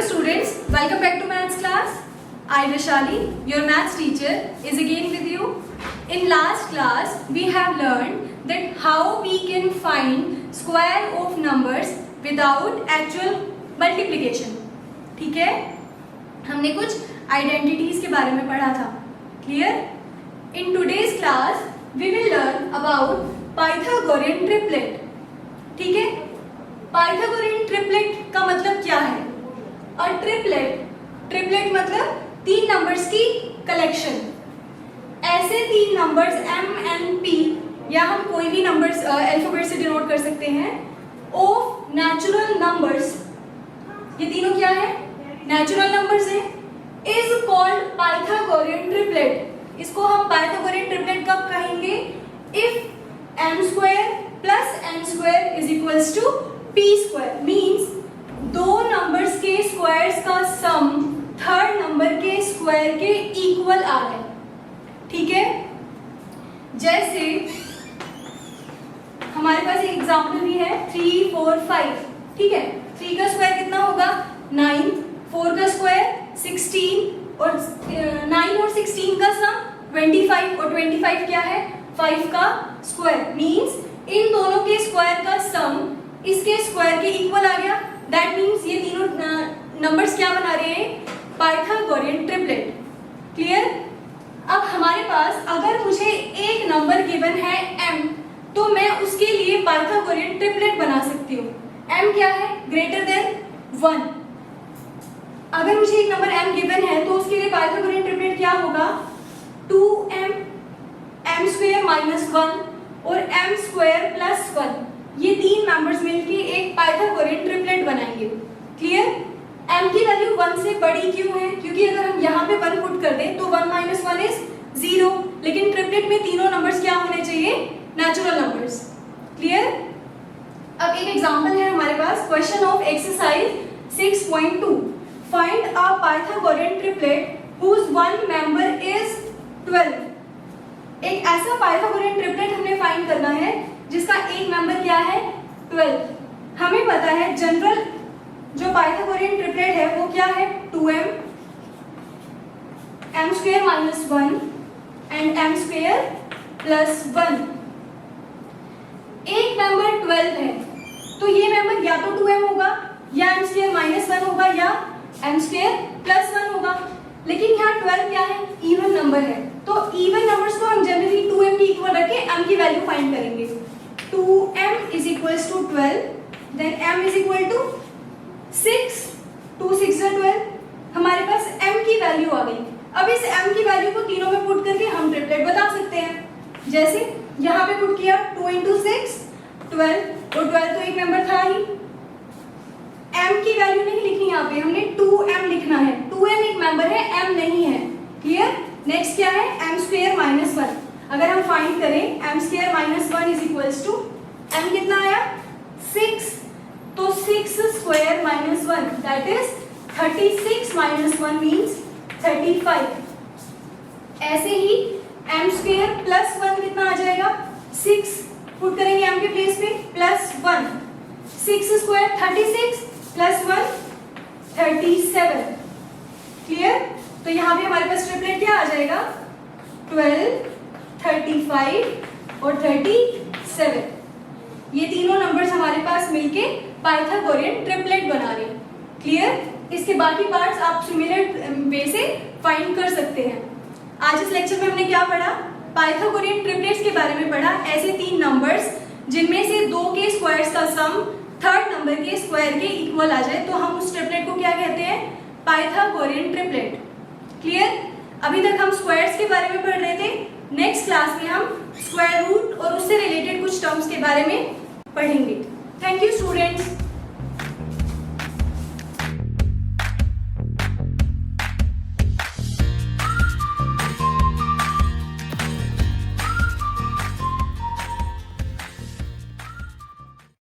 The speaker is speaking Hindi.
students, welcome back to maths class. I Vishali, your maths teacher, is again with you. In last class, we have learned that how we can find square of numbers without actual multiplication. ठीक है, हमने कुछ identities के बारे में पढ़ा था. Clear? In today's class, we will learn about Pythagorean triplet. ठीक है, Pythagorean triplet का मतलब क्या है? और ट्रिपलेट मतलब तीन नंबर्स की कलेक्शन. ऐसे तीन नंबर्स m n p या हम कोई भी नंबर्स अल्फाबेट से डिनोट कर सकते हैं ऑफ नेचुरल नंबर्स. ये तीनों क्या है? नेचुरल नंबर्स है. Is called Pythagorean triplet. इसको हम पाइथागोरियन ट्रिपलेट कब कहेंगे? If m square plus n square is equals to p square. Means दो नंबर्स के स्क्वायर्स का सम थर्ड नंबर के स्क्वायर के इक्वल आ रहा है. ठीक है, जैसे हमारे पास एक एग्जांपल भी है 3 4 5. ठीक है, 3 का स्क्वायर कितना होगा? 9. 4 का स्क्वायर 16 और 9 और 16 का सम 25 और 25 क्या है? 5 का स्क्वायर. मींस इन दोनों के स्क्वायर का सम इसके स्क्वायर के इक्वल आ गया. दैट मीन्स ये तीनों नंबर्स क्या बना रहे हैं? Pythagorean triplet. क्लियर? अब हमारे पास अगर मुझे एक नंबर गिवन है m, तो मैं उसके लिए पाइथागोरियन ट्रिपलेट बना सकती हूँ. m क्या है? Greater than 1. अगर मुझे एक नंबर m गिवन है तो उसके लिए पाइथागोरियन ट्रिपलेट क्या होगा? 2m, m स्क्वायर माइनस 1 और m स्क्वायर प्लस 1. ये तीन नंबर्स मिलके एक पाइथागोरियन ट्रिपलेट बनाएंगे. क्लियर? m की वैल्यू 1 से बड़ी क्यों है? क्योंकि अगर हम यहाँ पे 1 पुट कर दें तो 1 माइनस 1 इज 0. लेकिन ट्रिपलेट में तीनों नंबर्स क्या होने चाहिए? Natural numbers. क्लियर? अब एक एग्जांपल है हमारे पास. Question of exercise 6.2. Find a Pythagorean triplet whose one member is 12. एक ऐसा पाइथागोरियन ट्रिपलेट हमें फाइंड करना है जिसका एक मेंबर क्या है? 12. हमें पता है जनरल जो पाइथागोरियन ट्रिपलेट है वो क्या है? 2m, m square minus 1 and m square plus 1. एक मेंबर 12 है तो ये मेंबर या तो 2m होगा या m स्क्वायर माइनस 1 होगा या m स्क्वायर प्लस 1 होगा. लेकिन यहाँ 12 क्या है? इवन नंबर है. तो इवन नंबर्स को हम जनरली 2m की इक्वल रख के m की वैल्यू फाइंड करेंगे. 2m is equals to 12, then m is equal to 6. 2 6 12. हमारे पास m की वैल्यू आ गई. अब इस m की वैल्यू को तीनों में पुट करके हम ट्रिपलेट बता सकते हैं. जैसे यहाँ पे पुट किया 2 into 6 12 और 12 तो एक नंबर था ही. m की वैल्यू नहीं लिखनी यहाँ पे, हमने 2m लिखना है. 2m एक मेंबर है, m नहीं है. क्लियर? नेक्स्ट क्या है? m square minus 1. अगर हम फाइंड करें m square minus 1 is equals to m कितना आया? 6. तो 6 square minus 1 that is 36 minus 1 means 35. ऐसे ही m स्क्वायर प्लस 1 कितना आ जाएगा? 6 पुट करेंगे m के प्लेस पे प्लस 1. 6 square 36 plus 1 37. क्लियर? तो यहाँ पे हमारे पास ट्रिपलेट क्या आ जाएगा? 12 35 और 37. ये तीनों नंबर्स हमारे पास मिलके पाइथागोरियन ट्रिपलेट बना रहे हैं. क्लियर? इसके बाकी पार्ट्स आप सिमिलर वे से फाइंड कर सकते हैं. आज इस लेक्चर में हमने क्या पढ़ा? पाइथागोरियन ट्रिपलेट्स के बारे में पढ़ा. ऐसे तीन नंबर्स जिनमें से दो के स्क्वायर्स का सम थर्ड नंबर के स्क्वायर के इक्वल आ जाए तो हम उस ट्रिपलेट को क्या कहते हैं? Pythagorean triplet. क्लियर? अभी तक हम स्क्वायर्स के बारे में पढ़ रहे थे. नेक्स्ट क्लास में हम स्क्वायर रूट और उससे रिलेटेड कुछ टर्म्स के बारे में पढ़ेंगे. Thank you students.